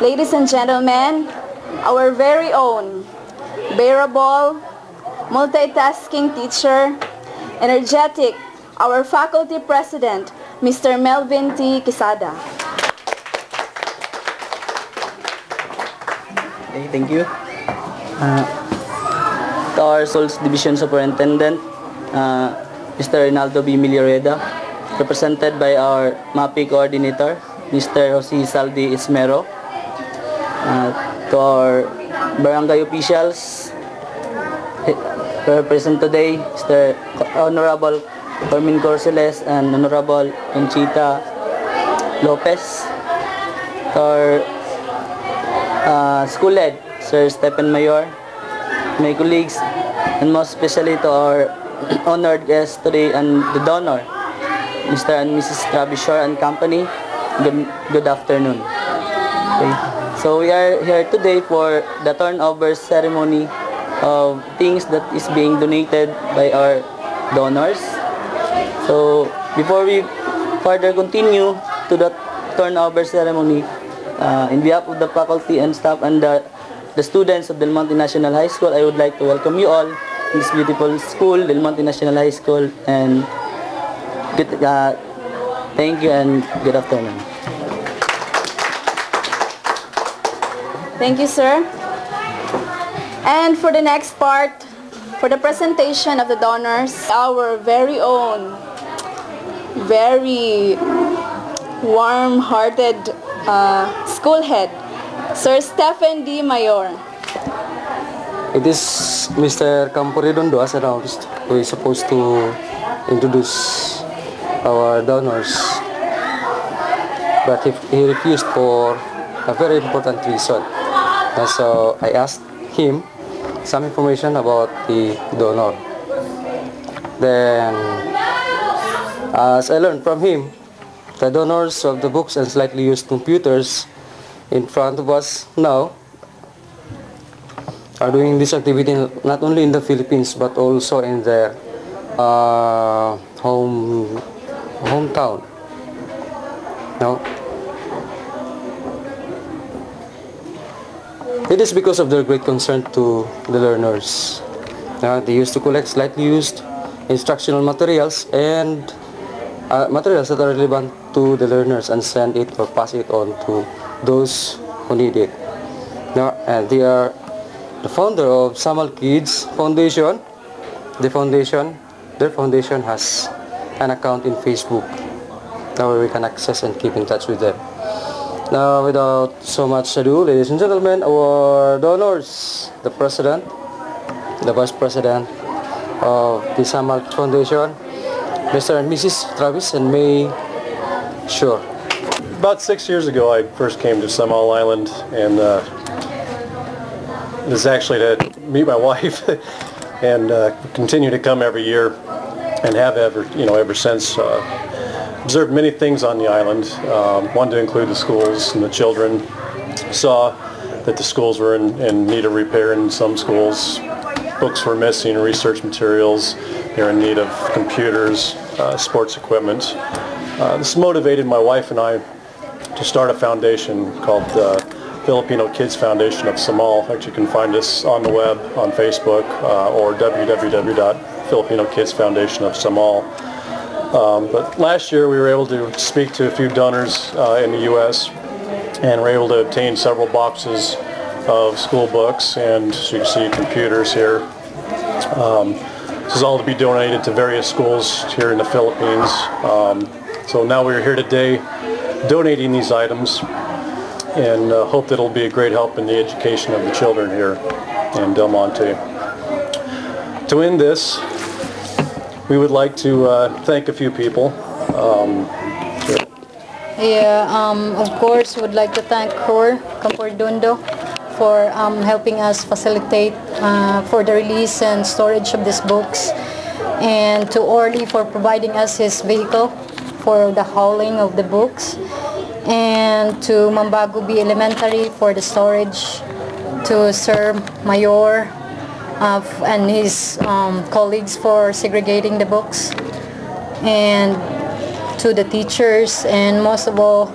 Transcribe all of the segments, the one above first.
Ladies and gentlemen, our very own, bearable, multitasking teacher, energetic, our faculty president, Mr. Melvin T. Quezada. Okay, thank you. To our Souls Division Superintendent, Mr. Rinaldo B. Milioreda, represented by our MAPI Coordinator, Mr. Jose Saldi Ismero. To our barangay officials present today, Mr. Honorable Carmen Corceles and Honorable Conchita Lopez. To our school head, Sir Stephen Mayor, my colleagues, and most especially to our honored guests today and the donor, Mr. and Mrs. Travis Shore and Company. Good afternoon. Okay. So we are here today for the turnover ceremony of things that is being donated by our donors. So before we further continue to the turnover ceremony, in behalf of the faculty and staff and the students of Del Monte National High School, I would like to welcome you all in this beautiful school, Del Monte National High School, and thank you and good afternoon. Thank you, sir. And for the next part, for the presentation of the donors, our very own, very warm-hearted school head, Sir Stephen D. Mayor. It is Mr. Camporedondo as announced, who is supposed to introduce our donors, but he refused for a very important reason. And so I asked him some information about the donor. Then, as I learned from him, the donors of the books and slightly used computers in front of us now are doing this activity not only in the Philippines but also in their hometown. No? It is because of their great concern to the learners. They used to collect slightly used instructional materials and materials that are relevant to the learners and send it or pass it on to those who need it. And they are the founder of Samal Kids Foundation. Their foundation has an account in Facebook where we can access and keep in touch with them. Now, without so much ado, ladies and gentlemen, our donors, the president, the vice president of the Samal Foundation, Mr. and Mrs. Travis and May Shore. About 6 years ago, I first came to Samal Island, and this is actually to meet my wife, and continue to come every year, and have ever since. Observed many things on the island, one to include the schools and the children. Saw that the schools were in need of repair in some schools. Books were missing, research materials. They're in need of computers, sports equipment. This motivated my wife and I to start a foundation called the Filipino Kids Foundation of Samal. Actually, you can find us on the web, on Facebook, or www.filipinokidsfoundationofsamal. But last year we were able to speak to a few donors in the U.S. and were able to obtain several boxes of school books, and as you can see, computers here. This is all to be donated to various schools here in the Philippines. So now we're here today donating these items, and hope that it'll be a great help in the education of the children here in Del Monte. To end this, we would like to thank a few people. Of course, would like to thank Camporedondo for helping us facilitate for the release and storage of these books, and to Orly for providing us his vehicle for the hauling of the books, and to Mambago B Elementary for the storage, to Sir Mayor and his colleagues for segregating the books, and to the teachers, and most of all,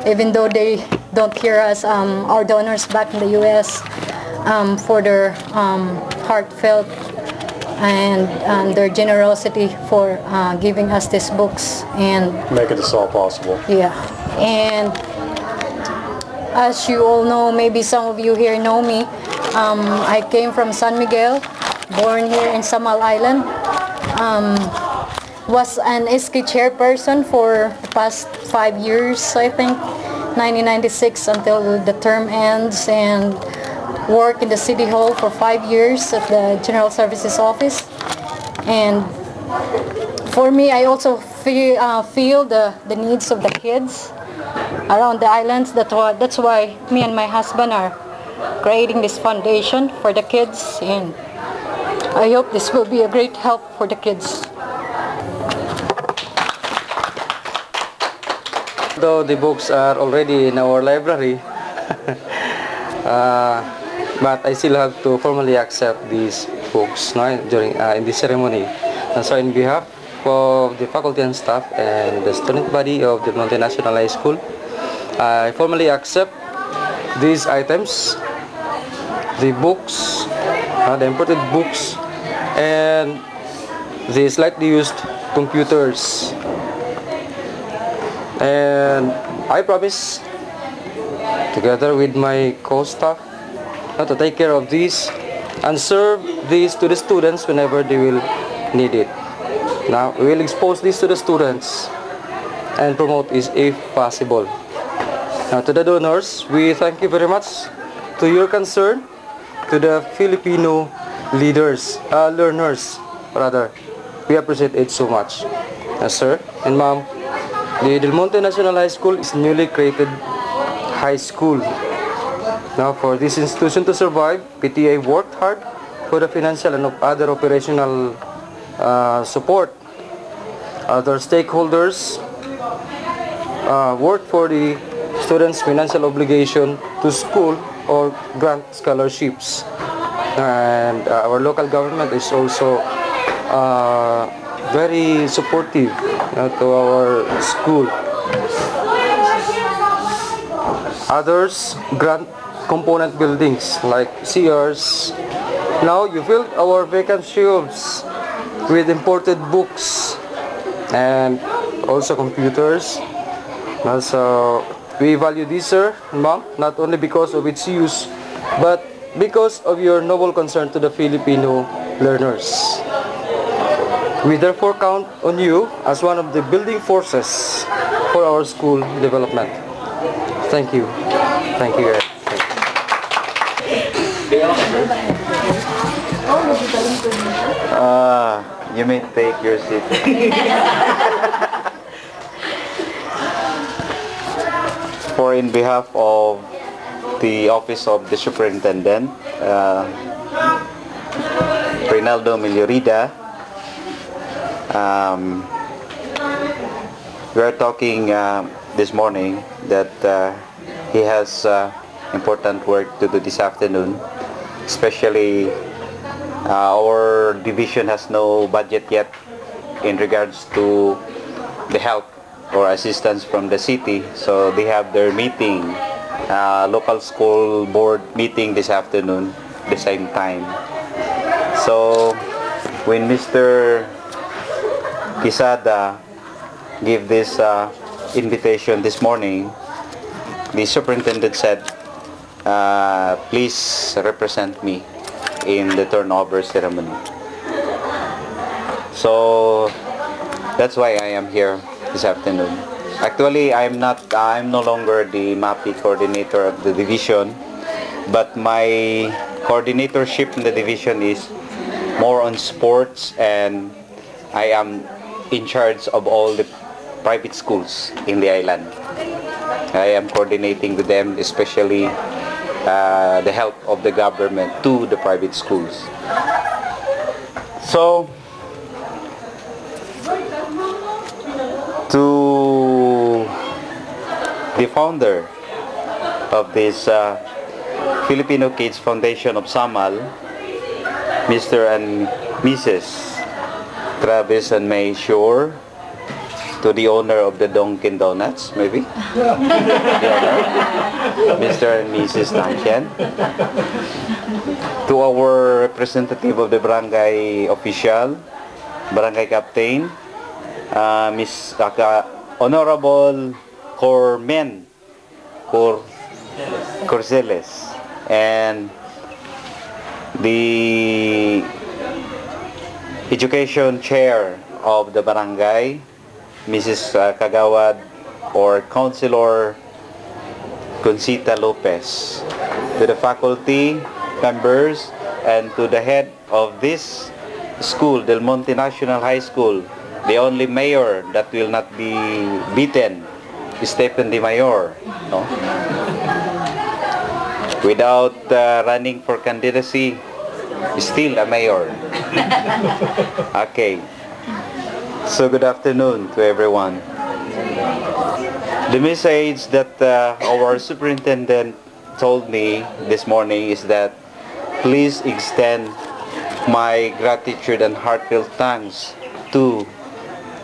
even though they don't hear us, our donors back in the U.S. For their heartfelt and their generosity for giving us these books and Making this all possible. yeah. And as you all know, maybe some of you here know me, I came from San Miguel, born here in Samal Island. Was an SK chairperson for the past 5 years, I think, 1996 until the term ends, and worked in the City Hall for 5 years at the General Services Office. And for me, I also feel the needs of the kids around the islands. That's why me and my husband are creating this foundation for the kids, and I hope this will be a great help for the kids. Though the books are already in our library, but I still have to formally accept these books during in this ceremony. And so in behalf of the faculty and staff and the student body of the Monte National High School, I formally accept these items, the books, the imported books, and the slightly used computers. And I promise, together with my co-staff, to take care of these and serve these to the students whenever they will need it. Now, we will expose these to the students and promote this if possible. Now, to the donors, we thank you very much to your concern, to the Filipino learners, rather. We appreciate it so much. Sir and ma'am, the Del Monte National High School is newly created high school. Now, for this institution to survive, PTA worked hard for the financial and other operational support. Other stakeholders worked for the students' financial obligation to school or grant scholarships. And our local government is also very supportive to our school. Others grant component buildings like CRs. Now you filled our vacant shelves with imported books and also computers. So we value this, sir and ma'am, not only because of its use, but because of your noble concern to the Filipino learners. We therefore count on you as one of the building forces for our school development. Thank you. Thank you. You may take your seat. For in behalf of the Office of the Superintendent, Reynaldo Miliorida, we are talking this morning that he has important work to do this afternoon. Especially our division has no budget yet in regards to the help or assistance from the city, so they have their meeting, local school board meeting this afternoon the same time. So when Mr. Quisada gave this invitation this morning, the superintendent said, please represent me in the turnover ceremony. So that's why I am here this afternoon. Actually, I'm no longer the MAPI coordinator of the division, but my coordinatorship in the division is more on sports, and I am in charge of all the private schools in the island. I am coordinating with them, especially the help of the government to the private schools. So, to the founder of this Filipino Kids Foundation of Samal, Mr. and Mrs. Travis and May Shore, to the owner of the Dunkin' Donuts, maybe? The owner, Mr. and Mrs. Tankian. To our representative of the barangay official, barangay captain, Miss Honorable Cormen Corceles, and the education chair of the barangay, Mrs. Kagawad, or Councilor Concita Lopez, to the faculty members, and to the head of this school, Del Monte National High School, the only mayor that will not be beaten, Stephen Di Mayor, no? Without running for candidacy, still a mayor. Okay. So good afternoon to everyone. The message that our superintendent told me this morning is that please extend my gratitude and heartfelt thanks to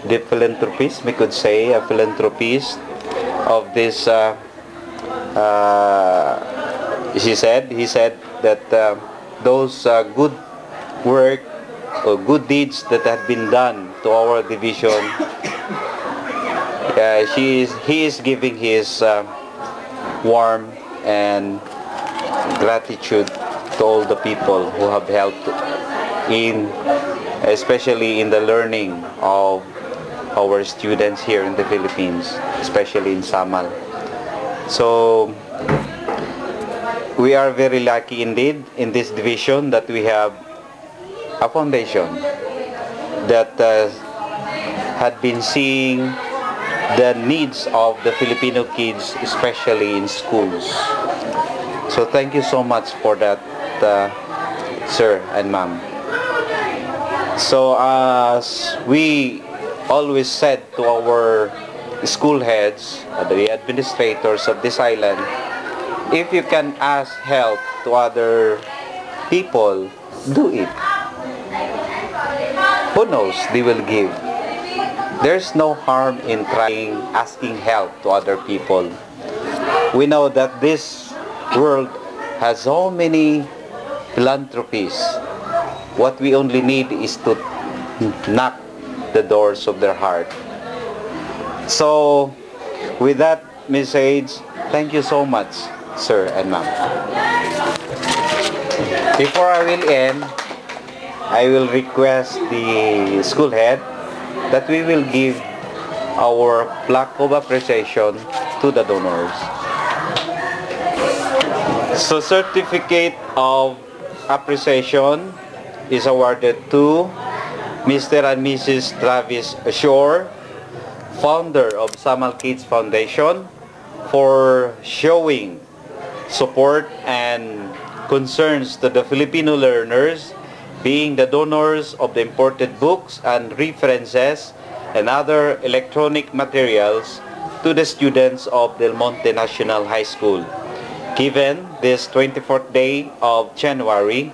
the philanthropist, we could say, a philanthropist of this, he said that those good work or good deeds that have been done to our division, he is giving his warm and gratitude to all the people who have helped in, especially in the learning of our students here in the Philippines, especially in Samal. So we are very lucky indeed in this division that we have a foundation that had been seeing the needs of the Filipino kids, especially in schools. So thank you so much for that, sir and ma'am. So as we always said to our school heads, the administrators of this island, if you can ask help to other people, do it. Who knows, they will give. There's no harm in trying, asking help to other people. We know that this world has so many philanthropies. What we only need is to knock the doors of their heart. So, with that message, thank you so much, sir and ma'am. Before I will end, I will request the school head that we will give our plaque of appreciation to the donors. So, certificate of appreciation is awarded to Mr. and Mrs. Travis Shore, founder of Samal Kids Foundation, for showing support and concerns to the Filipino learners, being the donors of the imported books and references and other electronic materials to the students of Del Monte National High School, given this 24th day of January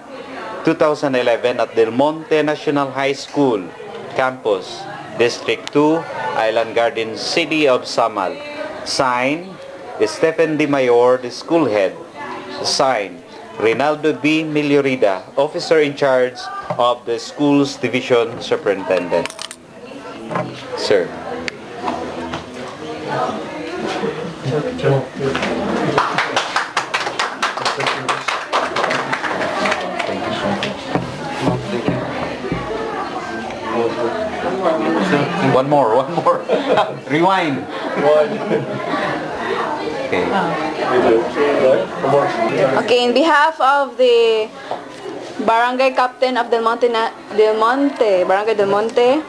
2011 at Del Monte National High School Campus, District 2, Island Garden, City of Samal. Signed, Stephen Di Mayor, the school head. Signed, Rinaldo B. Miliorida, officer in charge of the school's division superintendent. Sir. One more. Rewind. Okay. Okay, in behalf of the Barangay Captain of Barangay Del Monte,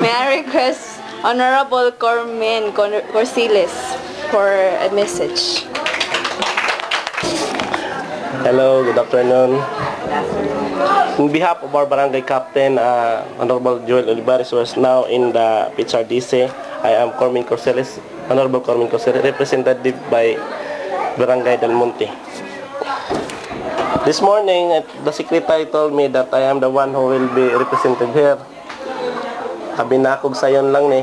may I request Honorable Cormen Corceles for a message. Hello, good afternoon. On behalf of our barangay captain, Honorable Joel Olivares, who is now in the PHRDC, I am Cormen Corceles, Honorable Cormen Corceles, representative by Barangay Del Monte. This morning, the secretary told me that I am the one who will be represented here. Abinakog sayon lang ni.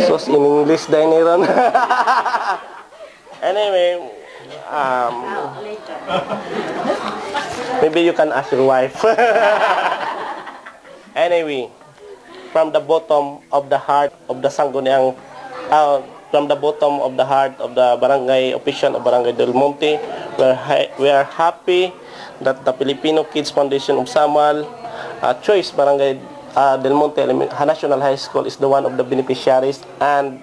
Sos in English dahil ni ron. Anyway, maybe you can ask your wife. Anyway, from the bottom of the heart of the Sangguniang, from the bottom of the heart of the barangay official of Barangay Del Monte, we are happy that the Filipino Kids Foundation of Samal, Choice Barangay Del Monte National High School is the one of the beneficiaries, and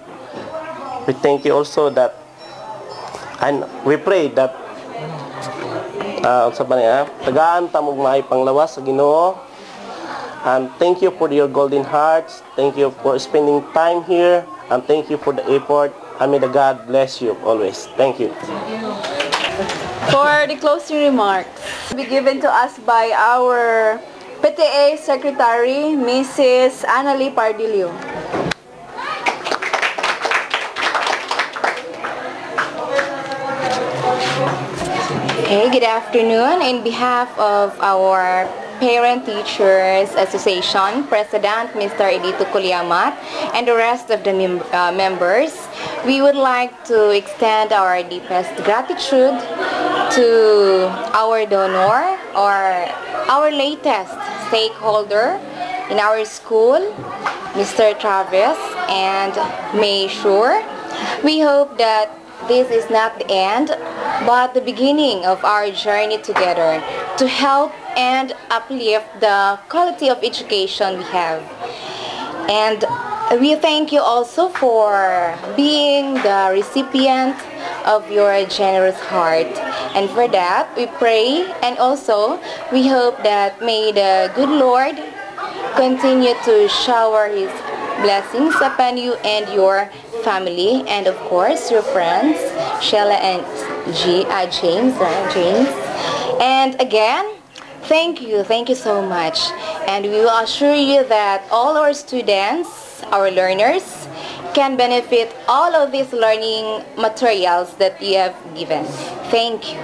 we thank you also that, and we pray that sa banaya tagaan tamog maay panglawas sa Ginoo, and thank you for your golden hearts, thank you for spending time here, and thank you for the effort, and may the God bless you always. Thank you. For the closing remarks, to be given to us by our PTA Secretary, Mrs. Annalie Pardillo. Okay, good afternoon. In behalf of our Parent Teachers Association President, Mr. Edito Kuliamat, and the rest of the members, we would like to extend our deepest gratitude to our donor or our latest stakeholder in our school, Mr. Travis and May Shure. We hope that this is not the end, but the beginning of our journey together to help and uplift the quality of education we have. And we thank you also for being the recipient of your generous heart. And for that, we pray, and also we hope that may the good Lord continue to shower His blessings upon you and your family, and of course your friends Sheila and James. And again, thank you so much, and we will assure you that all our students, our learners, can benefit all of these learning materials that you have given. Thank you.